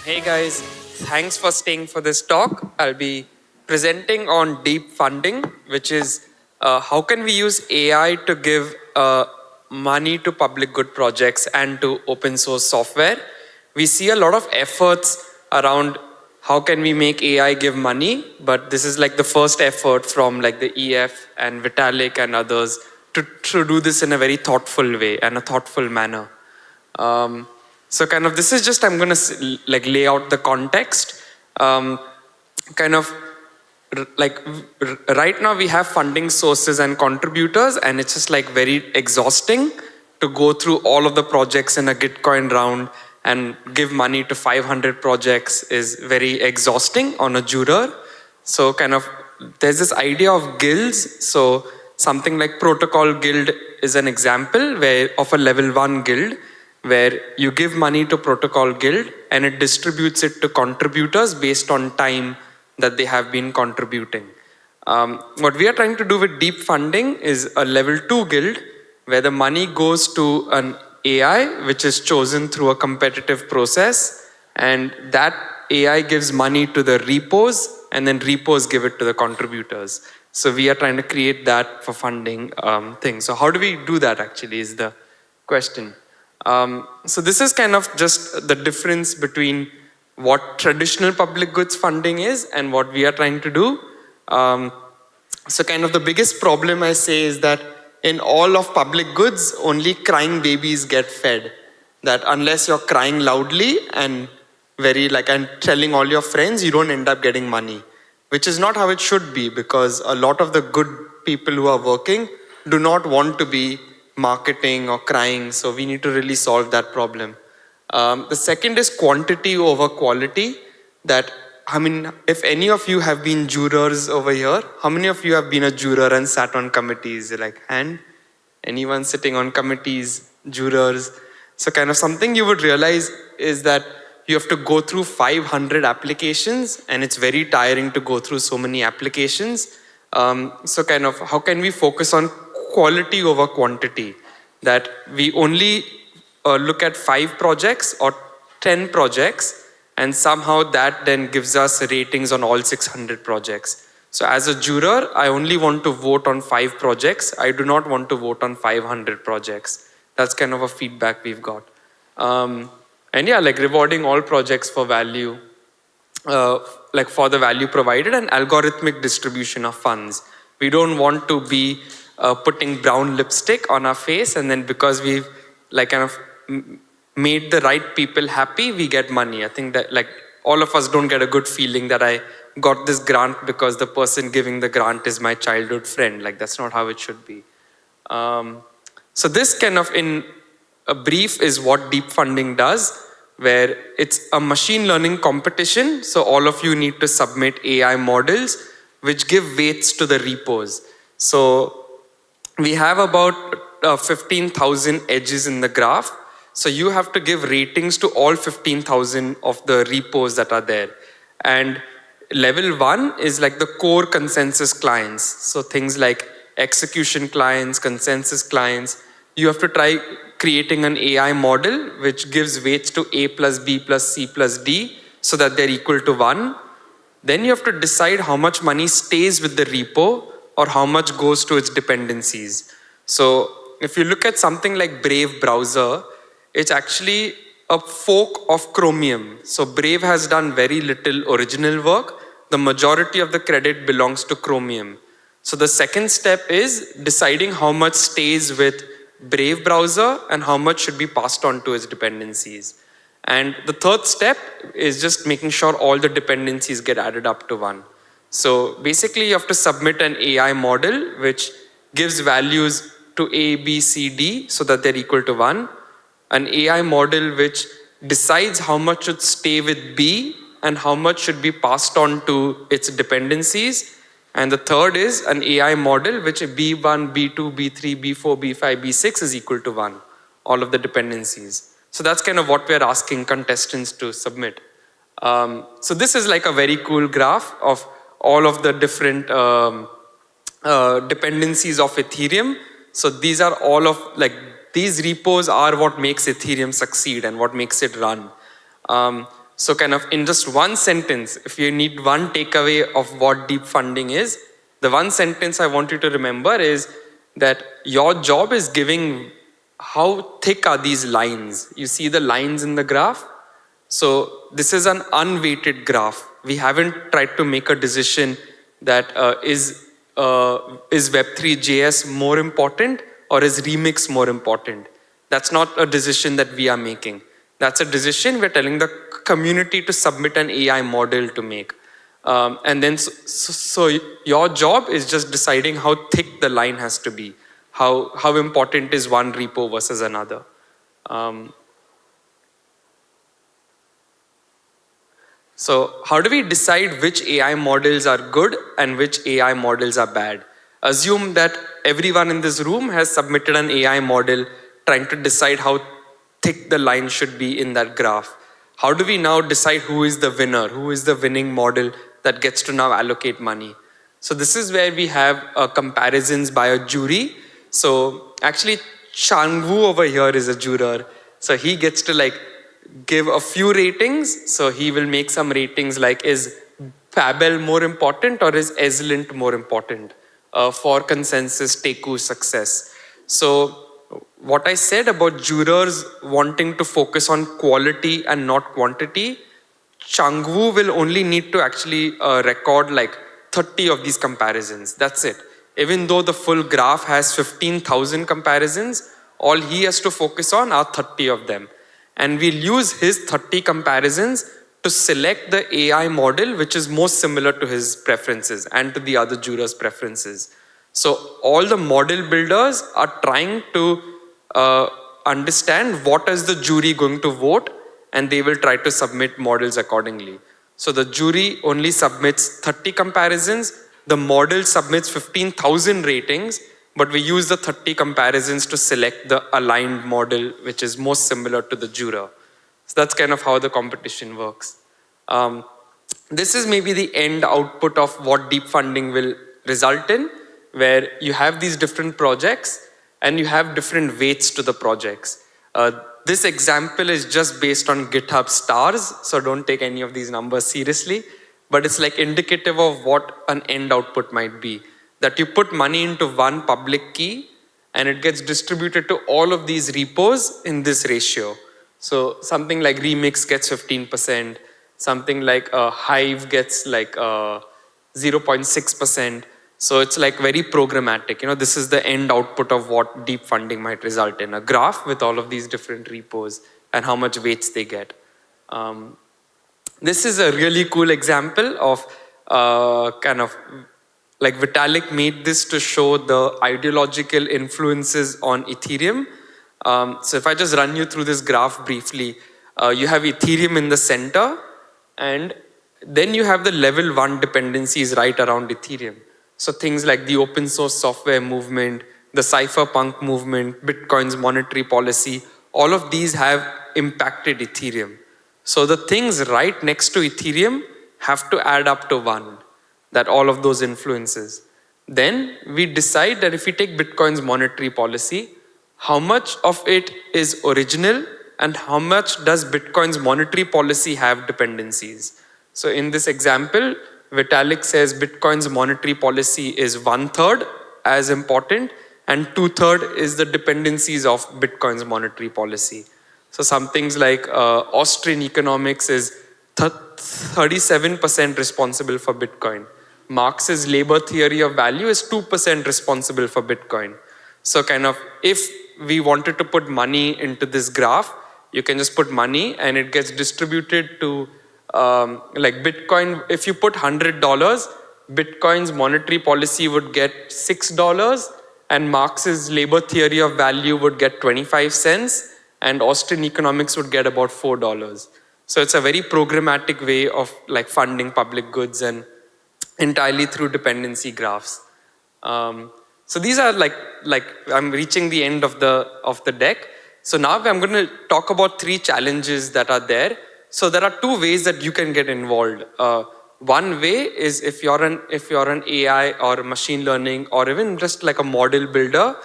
Hey guys, thanks for staying for this talk. I'll be presenting on deep funding, which is how can we use AI to give money to public good projects and to open source software. We see a lot of efforts around how can we make AI give money, but this is like the first effort from like the EF and Vitalik and others to do this in a very thoughtful way and a thoughtful manner. So kind of this is just I'm going to like lay out the context. Kind of right now we have funding sources and contributors, and it's just like very exhausting to go through all of the projects in a Gitcoin round and give money to 500 projects is very exhausting on a juror. So kind of there's this idea of guilds. So something like Protocol Guild is an example where of a level 1 guild where you give money to Protocol Guild and it distributes it to contributors based on time that they have been contributing. What we are trying to do with deep funding is a level 2 guild where the money goes to an AI which is chosen through a competitive process, and that AI gives money to the repos and then repos give it to the contributors. So we are trying to create that for funding thing. So how do we do that actually is the question. So this is kind of just the difference between what traditional public goods funding is and what we are trying to do. So kind of the biggest problem I say is that in all of public goods, only crying babies get fed. That unless you're crying loudly and and telling all your friends, you don't end up getting money, which is not how it should be, because a lot of the good people who are working do not want to be marketing or crying. So we need to really solve that problem. The second is quantity over quality. That, I mean, if any of you have been jurors over here, how many of you have been a juror and sat on committees? Like hand? Anyone sitting on committees, jurors? So kind of something you would realize is that you have to go through 500 applications and it's very tiring to go through so many applications. So kind of how can we focus on quality over quantity? That we only look at 5 projects or 10 projects, and somehow that then gives us ratings on all 600 projects. So as a juror, I only want to vote on 5 projects. I do not want to vote on 500 projects. That's kind of a feedback we've got. And yeah, like rewarding all projects for value, like for the value provided, and algorithmic distribution of funds. We don't want to be putting brown lipstick on our face, and then because we've like kind of made the right people happy, we get money. I think that like all of us don't get a good feeling that I got this grant because the person giving the grant is my childhood friend. Like that's not how it should be. So this kind of in a brief is what deep funding does, where it's a machine learning competition. So all of you need to submit AI models which give weights to the repos. So we have about 15,000 edges in the graph. So you have to give ratings to all 15,000 of the repos that are there. And level 1 is like the core consensus clients. So things like execution clients, consensus clients. You have to try creating an AI model which gives weights to A plus B plus C plus D so that they're equal to 1. Then you have to decide how much money stays with the repo or how much goes to its dependencies. So if you look at something like Brave browser, it's actually a fork of Chromium. So Brave has done very little original work. The majority of the credit belongs to Chromium. So the second step is deciding how much stays with Brave browser and how much should be passed on to its dependencies. And the third step is just making sure all the dependencies get added up to 1. So basically you have to submit an AI model which gives values to A, B, C, D so that they're equal to 1. An AI model which decides how much should stay with B and how much should be passed on to its dependencies. And the third is an AI model which B1, B2, B3, B4, B5, B6 is equal to 1, all of the dependencies. So that's kind of what we're asking contestants to submit. So this is like a very cool graph of all of the different dependencies of Ethereum. So these are all of these repos are what makes Ethereum succeed and what makes it run. So kind of in just one sentence, if you need one takeaway of what deep funding is, the one sentence I want you to remember is that your job is giving how thick are these lines. You see the lines in the graph? So this is an unweighted graph. We haven't tried to make a decision that is Web3 JS more important or is Remix more important. That's not a decision that we are making. That's a decision we're telling the community to submit an AI model to make. And then so your job is just deciding how thick the line has to be. How important is one repo versus another. So how do we decide which AI models are good and which AI models are bad? Assume that everyone in this room has submitted an AI model trying to decide how thick the line should be in that graph. How do we now decide who is the winner, who is the winning model that gets to now allocate money? So this is where we have comparisons by a jury. So actually Changwu over here is a juror. So he gets to like give a few ratings. So he will make some ratings like, is Fabel more important or is ESLint more important for consensus Teku success? So what I said about jurors wanting to focus on quality and not quantity, Changwu will only need to actually record like 30 of these comparisons. That's it. Even though the full graph has 15,000 comparisons, all he has to focus on are 30 of them. And we'll use his 30 comparisons to select the AI model which is most similar to his preferences and to the other jurors' preferences. So all the model builders are trying to understand what is the jury going to vote, and they will try to submit models accordingly. So the jury only submits 30 comparisons, the model submits 15,000 ratings, but we use the 30 comparisons to select the aligned model which is most similar to the juror. So that's kind of how the competition works. This is maybe the end output of what deep funding will result in, where you have these different projects and you have different weights to the projects. This example is just based on GitHub stars, so don't take any of these numbers seriously, but it's like indicative of what an end output might be. That you put money into one public key and it gets distributed to all of these repos in this ratio. So something like Remix gets 15%, something like Hive gets like 0.6%. So it's like very programmatic. You know, this is the end output of what deep funding might result in. A graph with all of these different repos and how much weights they get. This is a really cool example of kind of like Vitalik made this to show the ideological influences on Ethereum. So if I just run you through this graph briefly, you have Ethereum in the center, and then you have the level 1 dependencies right around Ethereum. So things like the open source software movement, the cypherpunk movement, Bitcoin's monetary policy, all of these have impacted Ethereum. So the things right next to Ethereum have to add up to 1, that all of those influences. Then we decide that if we take Bitcoin's monetary policy, how much of it is original and how much does Bitcoin's monetary policy have dependencies. So in this example, Vitalik says Bitcoin's monetary policy is 1/3 as important and 2/3 is the dependencies of Bitcoin's monetary policy. So some things like Austrian economics is 37% responsible for Bitcoin. Marx's labor theory of value is 2% responsible for Bitcoin. So kind of if we wanted to put money into this graph, you can just put money and it gets distributed to like Bitcoin. If you put $100, Bitcoin's monetary policy would get $6 and Marx's labor theory of value would get 25 cents and Austrian economics would get about $4. So it's a very programmatic way of like funding public goods and entirely through dependency graphs. So these are like I'm reaching the end of the deck. So now I'm going to talk about 3 challenges that are there. So there are 2 ways that you can get involved. One way is if you're an AI or machine learning or even just like a model builder,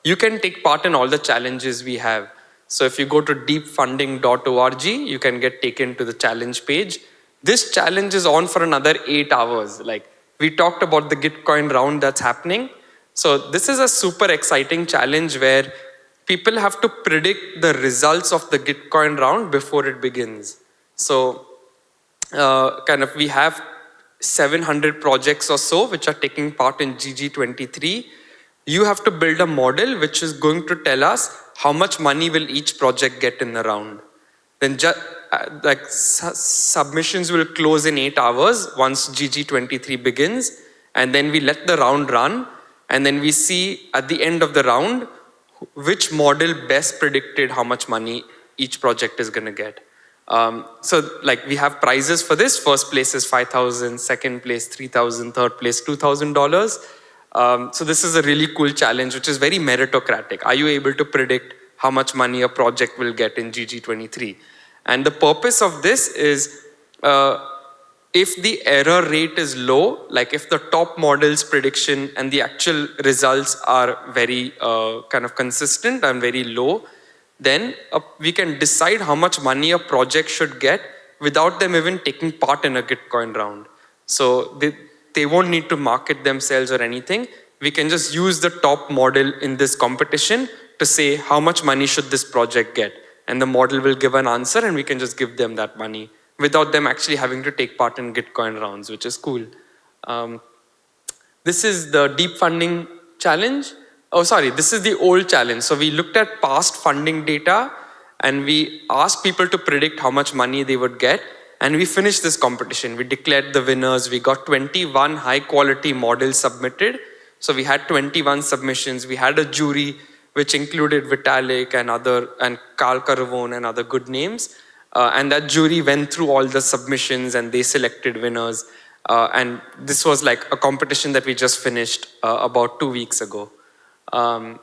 you can take part in all the challenges we have. So if you go to deepfunding.org, you can get taken to the challenge page. This challenge is on for another 8 hours. Like we talked about the Gitcoin round that's happening. So this is a super exciting challenge where people have to predict the results of the Gitcoin round before it begins. So we have 700 projects or so which are taking part in GG23. You have to build a model which is going to tell us how much money will each project get in the round. Then submissions will close in 8 hours once GG23 begins, and then we let the round run, and then we see at the end of the round which model best predicted how much money each project is going to get. So we have prizes for this. First place is $5,000, second place $3,000, third place $2,000. So this is a really cool challenge, which is very meritocratic. Are you able to predict how much money a project will get in GG23? And the purpose of this is if the error rate is low, like if the top model's prediction and the actual results are very consistent and very low, then we can decide how much money a project should get without them even taking part in a Gitcoin round. So they won't need to market themselves or anything. We can just use the top model in this competition to say how much money should this project get. And the model will give an answer and we can just give them that money without them actually having to take part in Gitcoin rounds, which is cool. This is the deep funding challenge. Oh, sorry, this is the old challenge. So we looked at past funding data and we asked people to predict how much money they would get. And we finished this competition. We declared the winners. We got 21 high quality models submitted. So we had 21 submissions. We had a jury which included Vitalik and Carl Caravone and other good names. And that jury went through all the submissions and they selected winners. And this was like a competition that we just finished about 2 weeks ago. And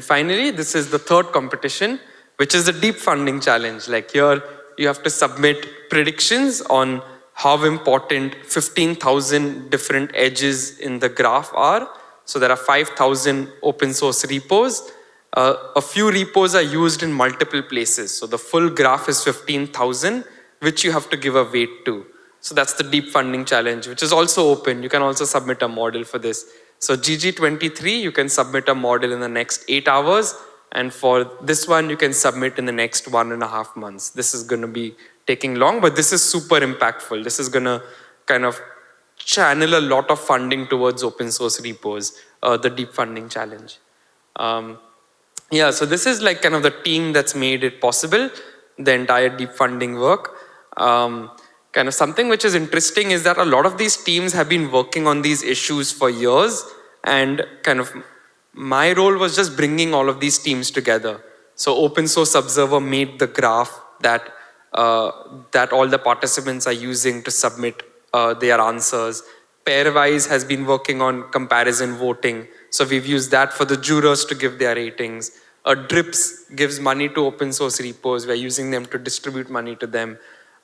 finally, this is the third competition, which is the deep funding challenge. Like here, you have to submit predictions on how important 15,000 different edges in the graph are. So there are 5,000 open source repos. A few repos are used in multiple places. So the full graph is 15,000, which you have to give a weight to. So that's the deep funding challenge, which is also open. You can also submit a model for this. So GG23, you can submit a model in the next 8 hours. And for this one, you can submit in the next 1.5 months. This is going to be taking long, but this is super impactful. This is going to kind of channel a lot of funding towards open source repos, the deep funding challenge. So this is like kind of the team that's made it possible, the entire deep funding work. Kind of something which is interesting is that a lot of these teams have been working on these issues for years, and kind of my role was just bringing all of these teams together. So Open Source Observer made the graph that all the participants are using to submit their answers. Pairwise has been working on comparison voting. So we've used that for the jurors to give their ratings. Drips gives money to open source repos. We're using them to distribute money to them.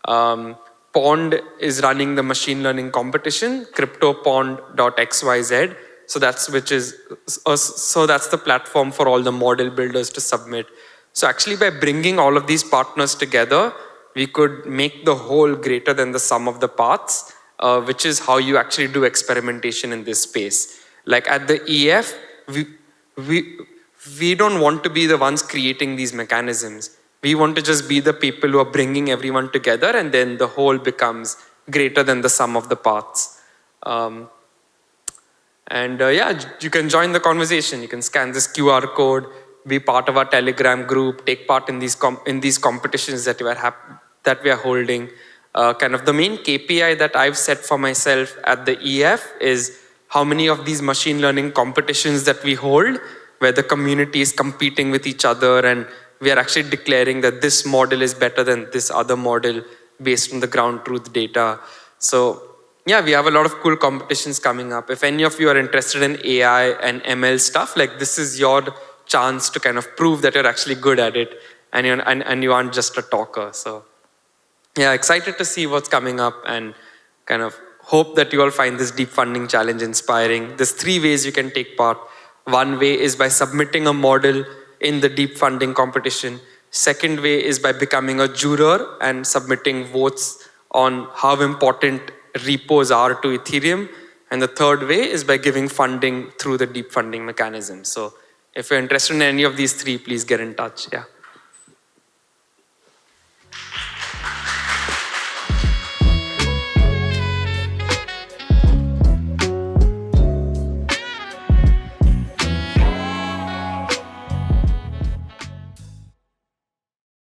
Pond is running the machine learning competition, cryptopond.xyz. So that's the platform for all the model builders to submit. So actually by bringing all of these partners together, we could make the whole greater than the sum of the parts, which is how you actually do experimentation in this space. Like at the EF, we don't want to be the ones creating these mechanisms. We want to just be the people who are bringing everyone together, and then the whole becomes greater than the sum of the parts. You can join the conversation. You can scan this QR code, be part of our Telegram group, take part in these competitions that we are holding. Kind of the main KPI that I've set for myself at the EF is how many of these machine learning competitions that we hold, where the community is competing with each other and we are actually declaring that this model is better than this other model based on the ground truth data. So yeah, we have a lot of cool competitions coming up. If any of you are interested in AI and ML stuff, like this is your chance to kind of prove that you're actually good at it and you aren't just a talker. So yeah, excited to see what's coming up and kind of hope that you all find this deep funding challenge inspiring. There's 3 ways you can take part. One way is by submitting a model in the deep funding competition. Second way is by becoming a juror and submitting votes on how important repos are to Ethereum. And the third way is by giving funding through the deep funding mechanism. So if you're interested in any of these three, please get in touch. Yeah.